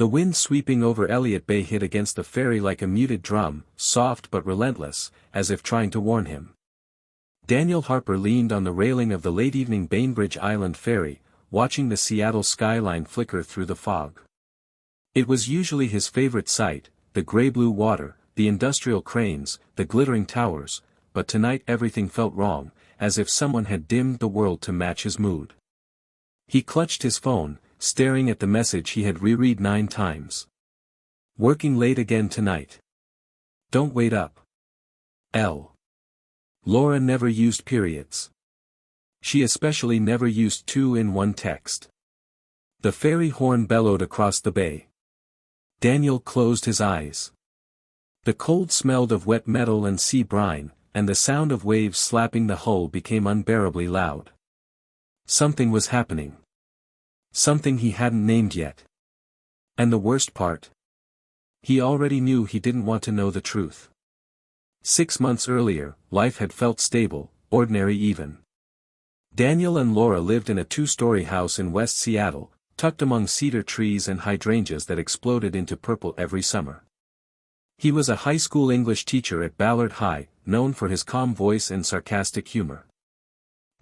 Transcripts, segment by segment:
The wind sweeping over Elliott Bay hit against the ferry like a muted drum, soft but relentless, as if trying to warn him. Daniel Harper leaned on the railing of the late-evening Bainbridge Island ferry, watching the Seattle skyline flicker through the fog. It was usually his favorite sight, the gray-blue water, the industrial cranes, the glittering towers, but tonight everything felt wrong, as if someone had dimmed the world to match his mood. He clutched his phone, staring at the message he had reread 9 times. Working late again tonight. Don't wait up. L. Laura never used periods. She especially never used 2 in one text. The ferry horn bellowed across the bay. Daniel closed his eyes. The cold smelled of wet metal and sea brine, and the sound of waves slapping the hull became unbearably loud. Something was happening. Something he hadn't named yet. And the worst part? He already knew he didn't want to know the truth. 6 months earlier, life had felt stable, ordinary even. Daniel and Laura lived in a 2-story house in West Seattle, tucked among cedar trees and hydrangeas that exploded into purple every summer. He was a high school English teacher at Ballard High, known for his calm voice and sarcastic humor.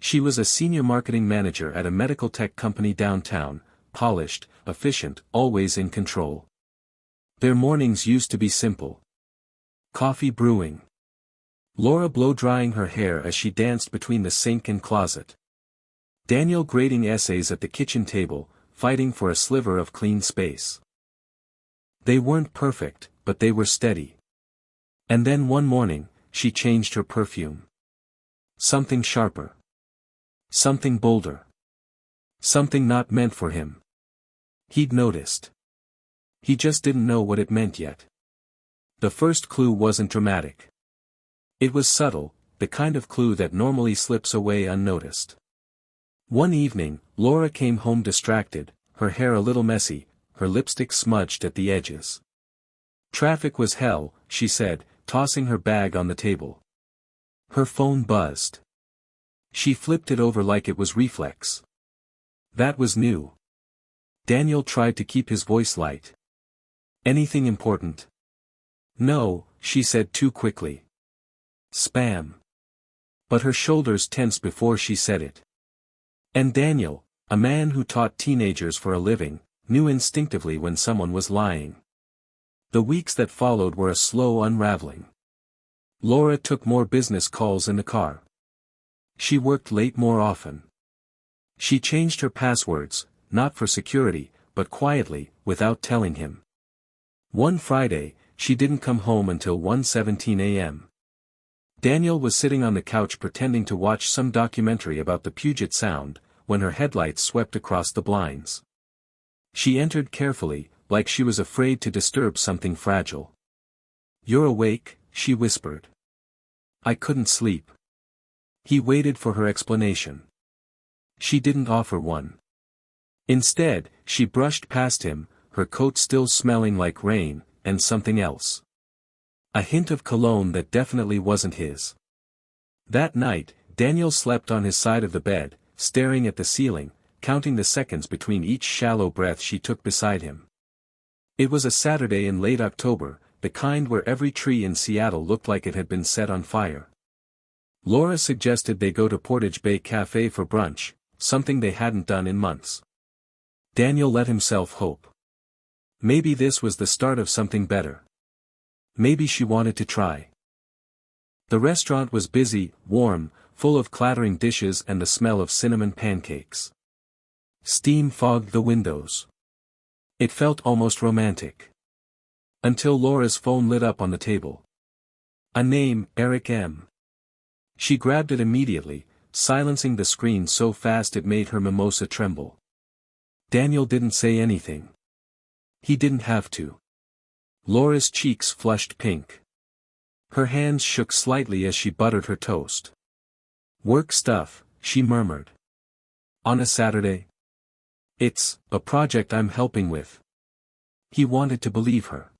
She was a senior marketing manager at a medical tech company downtown, polished, efficient, always in control. Their mornings used to be simple. Coffee brewing. Laura blow-drying her hair as she danced between the sink and closet. Daniel grading essays at the kitchen table, fighting for a sliver of clean space. They weren't perfect, but they were steady. And then one morning, she changed her perfume. Something sharper. Something bolder. Something not meant for him. He'd noticed. He just didn't know what it meant yet. The first clue wasn't dramatic. It was subtle, the kind of clue that normally slips away unnoticed. One evening, Laura came home distracted, her hair a little messy, her lipstick smudged at the edges. Traffic was hell, she said, tossing her bag on the table. Her phone buzzed. She flipped it over like it was reflex. That was new. Daniel tried to keep his voice light. Anything important? No, she said too quickly. Spam. But her shoulders tensed before she said it. And Daniel, a man who taught teenagers for a living, knew instinctively when someone was lying. The weeks that followed were a slow unraveling. Laura took more business calls in the car. She worked late more often. She changed her passwords, not for security, but quietly, without telling him. One Friday, she didn't come home until 1:17 a.m. Daniel was sitting on the couch pretending to watch some documentary about the Puget Sound, when her headlights swept across the blinds. She entered carefully, like she was afraid to disturb something fragile. "You're awake?" she whispered. "I couldn't sleep." He waited for her explanation. She didn't offer one. Instead, she brushed past him, her coat still smelling like rain, and something else. A hint of cologne that definitely wasn't his. That night, Daniel slept on his side of the bed, staring at the ceiling, counting the seconds between each shallow breath she took beside him. It was a Saturday in late October, the kind where every tree in Seattle looked like it had been set on fire. Laura suggested they go to Portage Bay Cafe for brunch, something they hadn't done in months. Daniel let himself hope. Maybe this was the start of something better. Maybe she wanted to try. The restaurant was busy, warm, full of clattering dishes and the smell of cinnamon pancakes. Steam fogged the windows. It felt almost romantic. Until Laura's phone lit up on the table. A name, Eric M. She grabbed it immediately, silencing the screen so fast it made her mimosa tremble. Daniel didn't say anything. He didn't have to. Laura's cheeks flushed pink. Her hands shook slightly as she buttered her toast. "Work stuff," she murmured. "On a Saturday?" "It's a project I'm helping with." He wanted to believe her.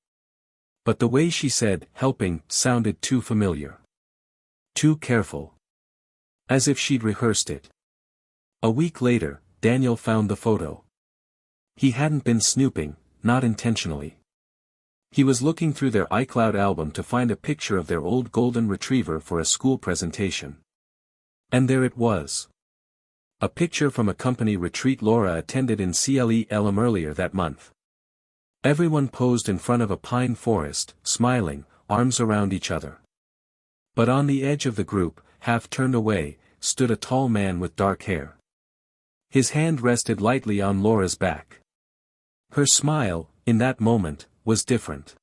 But the way she said "helping" sounded too familiar. Too careful. As if she'd rehearsed it. A week later, Daniel found the photo. He hadn't been snooping, not intentionally. He was looking through their iCloud album to find a picture of their old golden retriever for a school presentation. And there it was. A picture from a company retreat Laura attended in CLELM earlier that month. Everyone posed in front of a pine forest, smiling, arms around each other. But on the edge of the group, half turned away, stood a tall man with dark hair. His hand rested lightly on Laura's back. Her smile, in that moment, was different.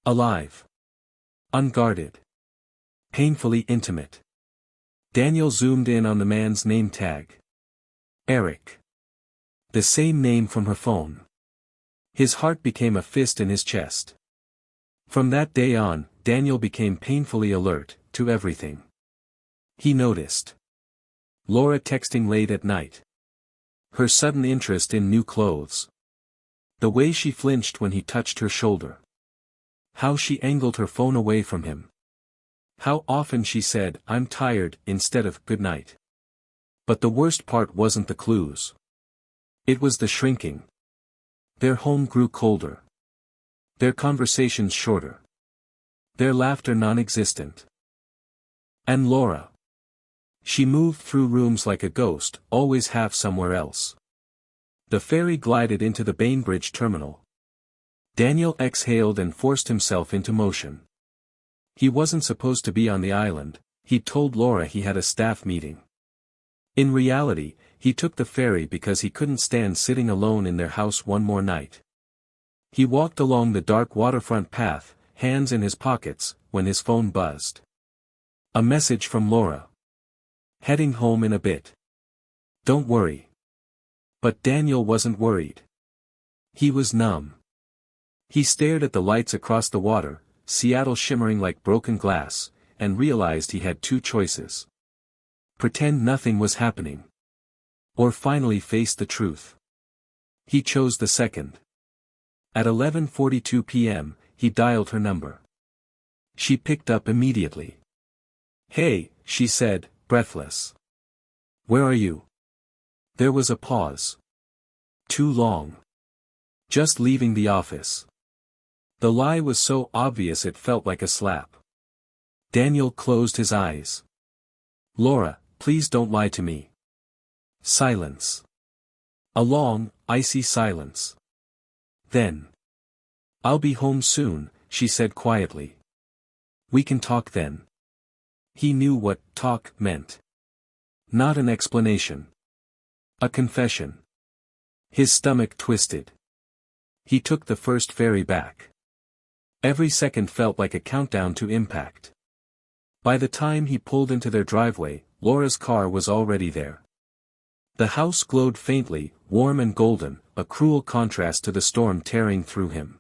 Alive. Unguarded. Painfully intimate. Daniel zoomed in on the man's name tag. Eric. The same name from her phone. His heart became a fist in his chest. From that day on, Daniel became painfully alert to everything. He noticed Laura texting late at night. Her sudden interest in new clothes. The way she flinched when he touched her shoulder. How she angled her phone away from him. How often she said, "I'm tired," instead of "good night." But the worst part wasn't the clues. It was the shrinking. Their home grew colder. Their conversations shorter. Their laughter non-existent. And Laura. She moved through rooms like a ghost, always half somewhere else. The ferry glided into the Bainbridge terminal. Daniel exhaled and forced himself into motion. He wasn't supposed to be on the island. He'd told Laura he had a staff meeting. In reality, he took the ferry because he couldn't stand sitting alone in their house one more night. He walked along the dark waterfront path, hands in his pockets, when his phone buzzed. A message from Laura. Heading home in a bit. Don't worry. But Daniel wasn't worried. He was numb. He stared at the lights across the water, Seattle shimmering like broken glass, and realized he had two choices. Pretend nothing was happening. Or finally face the truth. He chose the second. At 11:42 p.m., he dialed her number. She picked up immediately. "Hey," she said, breathless. "Where are you?" There was a pause. Too long. Just leaving the office. The lie was so obvious it felt like a slap. Daniel closed his eyes. "Laura, please don't lie to me." Silence. A long, icy silence. Then. "I'll be home soon," she said quietly. "We can talk then." He knew what talk meant. Not an explanation. A confession. His stomach twisted. He took the first ferry back. Every second felt like a countdown to impact. By the time he pulled into their driveway, Laura's car was already there. The house glowed faintly, warm and golden, a cruel contrast to the storm tearing through him.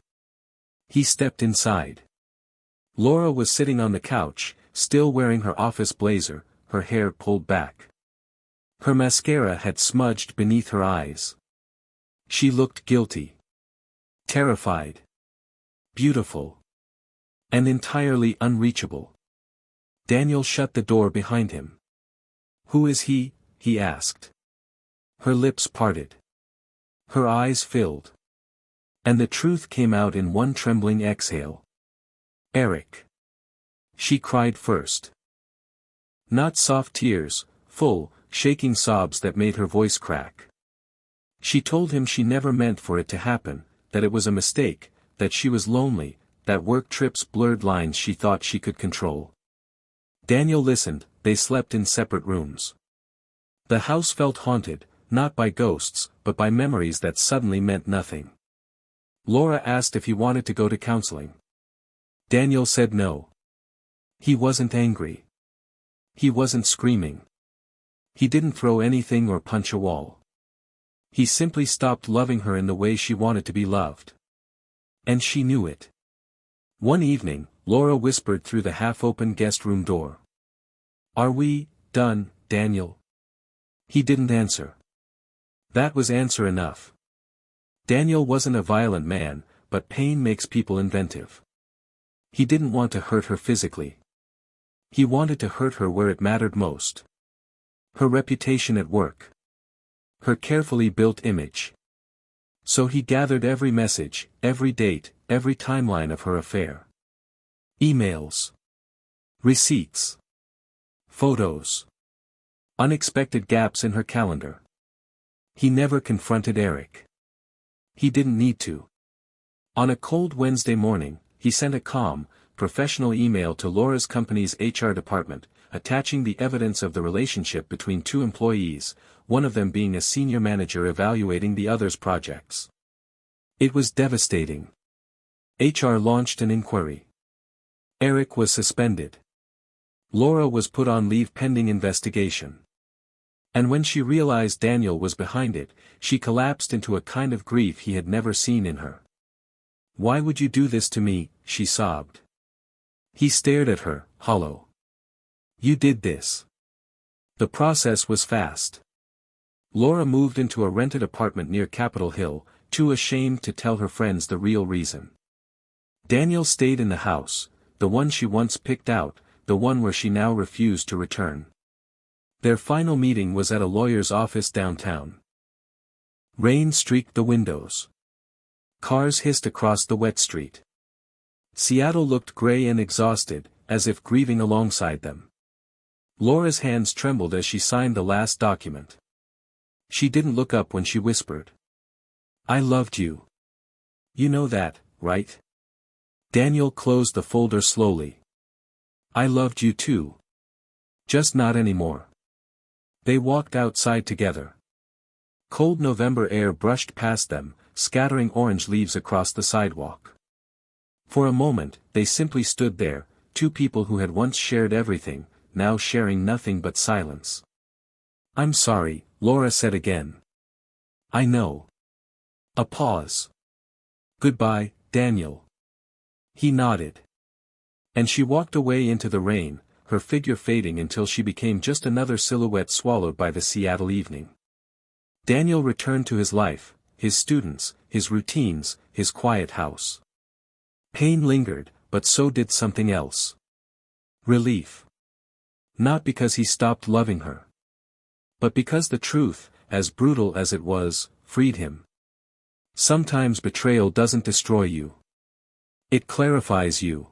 He stepped inside. Laura was sitting on the couch, still wearing her office blazer, her hair pulled back. Her mascara had smudged beneath her eyes. She looked guilty. Terrified. Beautiful. And entirely unreachable. Daniel shut the door behind him. "Who is he?" he asked. Her lips parted. Her eyes filled. And the truth came out in one trembling exhale. "Eric." She cried first. Not soft tears, full, shaking sobs that made her voice crack. She told him she never meant for it to happen, that it was a mistake, that she was lonely, that work trips blurred lines she thought she could control. Daniel listened. They slept in separate rooms. The house felt haunted, not by ghosts, but by memories that suddenly meant nothing. Laura asked if he wanted to go to counseling. Daniel said no. He wasn't angry. He wasn't screaming. He didn't throw anything or punch a wall. He simply stopped loving her in the way she wanted to be loved. And she knew it. One evening, Laura whispered through the half-open guest room door. "Are we done, Daniel?" He didn't answer. That was answer enough. Daniel wasn't a violent man, but pain makes people inventive. He didn't want to hurt her physically. He wanted to hurt her where it mattered most. Her reputation at work. Her carefully built image. So he gathered every message, every date, every timeline of her affair. Emails. Receipts. Photos. Unexpected gaps in her calendar. He never confronted Eric. He didn't need to. On a cold Wednesday morning, he sent a calm, professional email to Laura's company's HR department, attaching the evidence of the relationship between two employees, one of them being a senior manager evaluating the other's projects. It was devastating. HR launched an inquiry. Eric was suspended. Laura was put on leave pending investigation. And when she realized Daniel was behind it, she collapsed into a kind of grief he had never seen in her. "Why would you do this to me?" she sobbed. He stared at her, hollow. "You did this." The process was fast. Laura moved into a rented apartment near Capitol Hill, too ashamed to tell her friends the real reason. Daniel stayed in the house, the one she once picked out, the one where she now refused to return. Their final meeting was at a lawyer's office downtown. Rain streaked the windows. Cars hissed across the wet street. Seattle looked gray and exhausted, as if grieving alongside them. Laura's hands trembled as she signed the last document. She didn't look up when she whispered. "I loved you. You know that, right?" Daniel closed the folder slowly. "I loved you too. Just not anymore." They walked outside together. Cold November air brushed past them, scattering orange leaves across the sidewalk. For a moment, they simply stood there, two people who had once shared everything, now sharing nothing but silence. "I'm sorry," Laura said again. "I know." A pause. "Goodbye, Daniel." He nodded. And she walked away into the rain, her figure fading until she became just another silhouette swallowed by the Seattle evening. Daniel returned to his life, his students, his routines, his quiet house. Pain lingered, but so did something else. Relief. Not because he stopped loving her. But because the truth, as brutal as it was, freed him. Sometimes betrayal doesn't destroy you. It clarifies you.